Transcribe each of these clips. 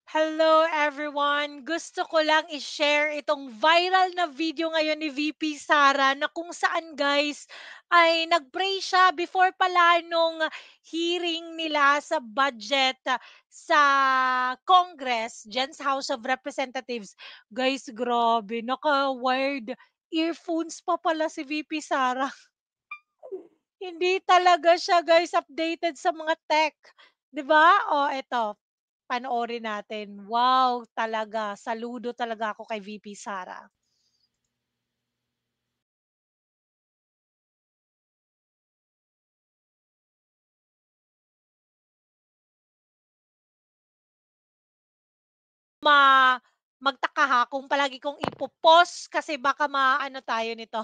Hello everyone! Gusto ko lang i-share itong viral na video ngayon ni VP Sara na kung saan guys ay nag-pray siya before pala nung hearing nila sa budget sa Congress, diyan sa House of Representatives. Guys, grabe, naka-wired earphones pa pala si VP Sara. Hindi talaga siya guys updated sa mga tech, 'di ba? Oh, eto, panoorin natin. Wow, talaga saludo talaga ako kay VP Sara. Ma Magtaka ha kung palagi kong ipo-pause kasi baka maano tayo nito.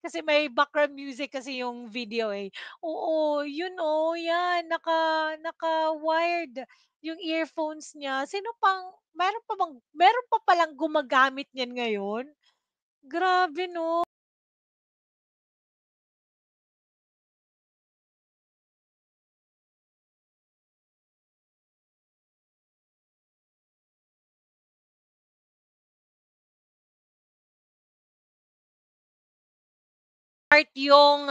Kasi may background music kasi yung video, eh. Oo, yun, oh, 'yan naka-wired yung earphones niya. Meron pa palang gumagamit niyan ngayon? Grabe 'no? Start yung,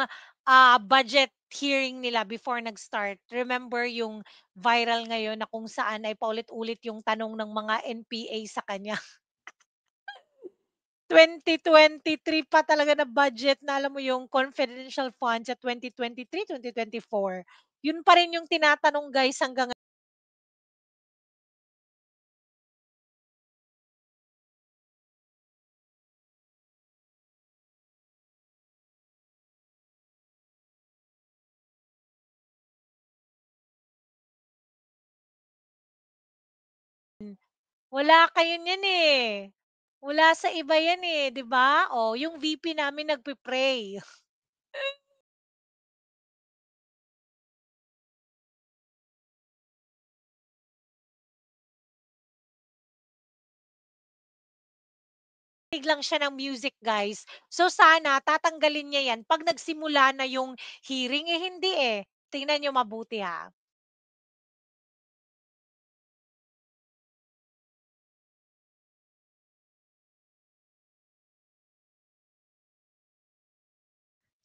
budget hearing nila before nag-start. Remember yung viral ngayon na kung saan ay paulit-ulit yung tanong ng mga NPA sa kanya. 2023 pa talaga na budget na alam mo yung confidential funds sa 2023, 2024. Yun pa rin yung tinatanong guys hanggang wala kayo niyan, eh. Wala sa iba yan, eh, 'di ba? Oh, yung VP namin nagpe-pray. Lang siya ng music guys. So sana tatanggalin niya 'yan 'pag nagsimula na yung hearing, eh, hindi, eh. Tingnan niyo mabuti, ha.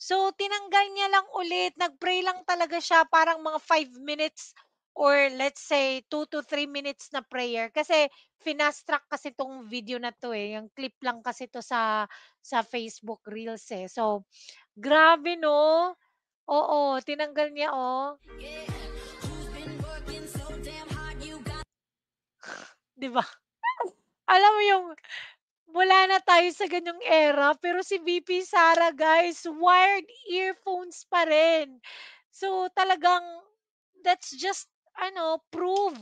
So tinanggal niya lang ulit, nag-pray lang talaga siya parang mga 5 minutes or let's say 2 to 3 minutes na prayer kasi finast track kasi 'tong video na 'to, eh, yung clip lang kasi 'to sa Facebook Reels, eh. So, grabe 'no? Oo, tinanggal niya, oh, 'di ba? Alam mo yung wala na tayo sa ganyang era, pero si VP Sara guys, wired earphones pa rin. So, talagang that's just ano, prove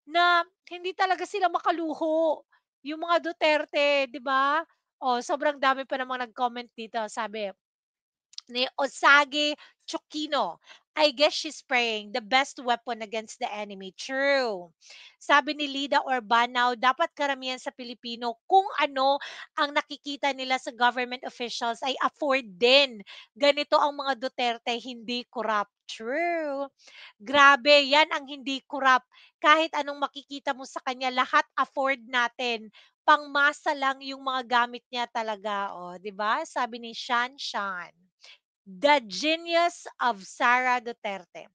na hindi talaga sila makaluho, yung mga Duterte, 'di ba? Oh, sobrang dami pa namang nag-comment dito, sabi ni Osage Chokino. I guess she's praying the best weapon against the enemy. True. Sabi ni Lida Orbanaw, dapat karamihan sa Pilipino kung ano ang nakikita nila sa government officials ay afford din. Ganito ang mga Duterte, hindi corrupt. True. Grabe, yan ang hindi corrupt. Kahit anong makikita mo sa kanya, lahat afford natin. Pangmasa lang yung mga gamit niya talaga. O, di ba? Sabi ni Shan Shan. The Genius of Sara Duterte.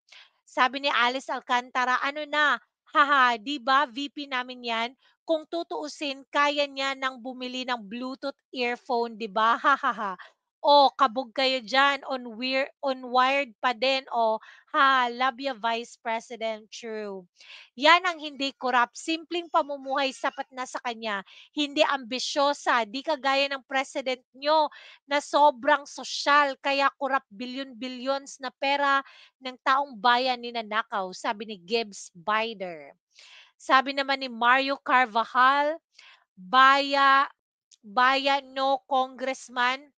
Sabi ni Alice Alcantara, ano na, haha, 'di ba VP namin 'yan? Kung tutuusin, kaya niya nang bumili ng Bluetooth earphone, 'di ba? Hahaha. Oh, kabog kayo diyan on wired pa din. Oh, ha, love ya Vice President. True. Yan ang hindi corrupt. Simpleng pamumuhay sapat na sa kanya. Hindi ambisyosa. Di kagaya ng president nyo na sobrang sosyal kaya corrupt billions na pera ng taong bayan ninanakaw, sabi ni Gibbs Bider. Sabi naman ni Mario Carvajal, Baya, Baya no Congressman,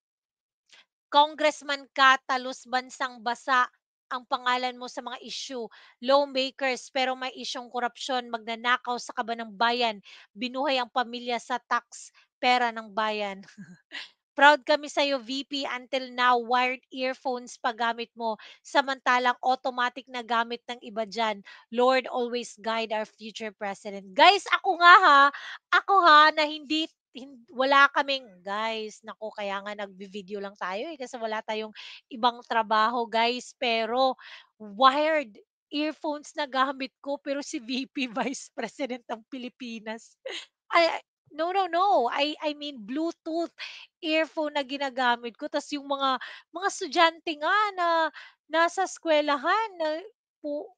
Congressman ka, talos bansang basa ang pangalan mo sa mga issue, lawmakers, pero may isyong korupsyon, magnanakaw sa kaban ng bayan, binuhay ang pamilya sa tax, pera ng bayan. Proud kami sa'yo VP, until now wired earphones pa gamit mo, samantalang automatic na gamit ng iba diyan. Lord always guide our future president. Guys, ako ha, na wala kaming guys, naku kaya nga nagvi-video lang tayo, eh, kasi wala tayong ibang trabaho guys. Pero wired earphones na gamit ko, pero si VP Vice President ng Pilipinas. Ay, no, no, no, I mean Bluetooth earphone na ginagamit ko, ta's yung mga estudyante nga na nasa eskuwelahan na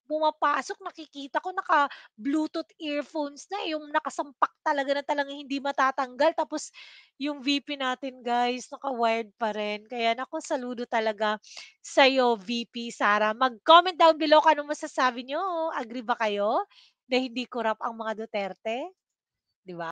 pumapasok, nakikita ko naka-Bluetooth earphones na, yung nakasampak talaga na talagang hindi matatanggal, tapos yung VP natin guys naka-wired pa rin. Kaya naku, saludo talaga sa'yo VP Sara. Mag-comment down below kung anong masasabi niyo, agree ba kayo na hindi korap ang mga Duterte?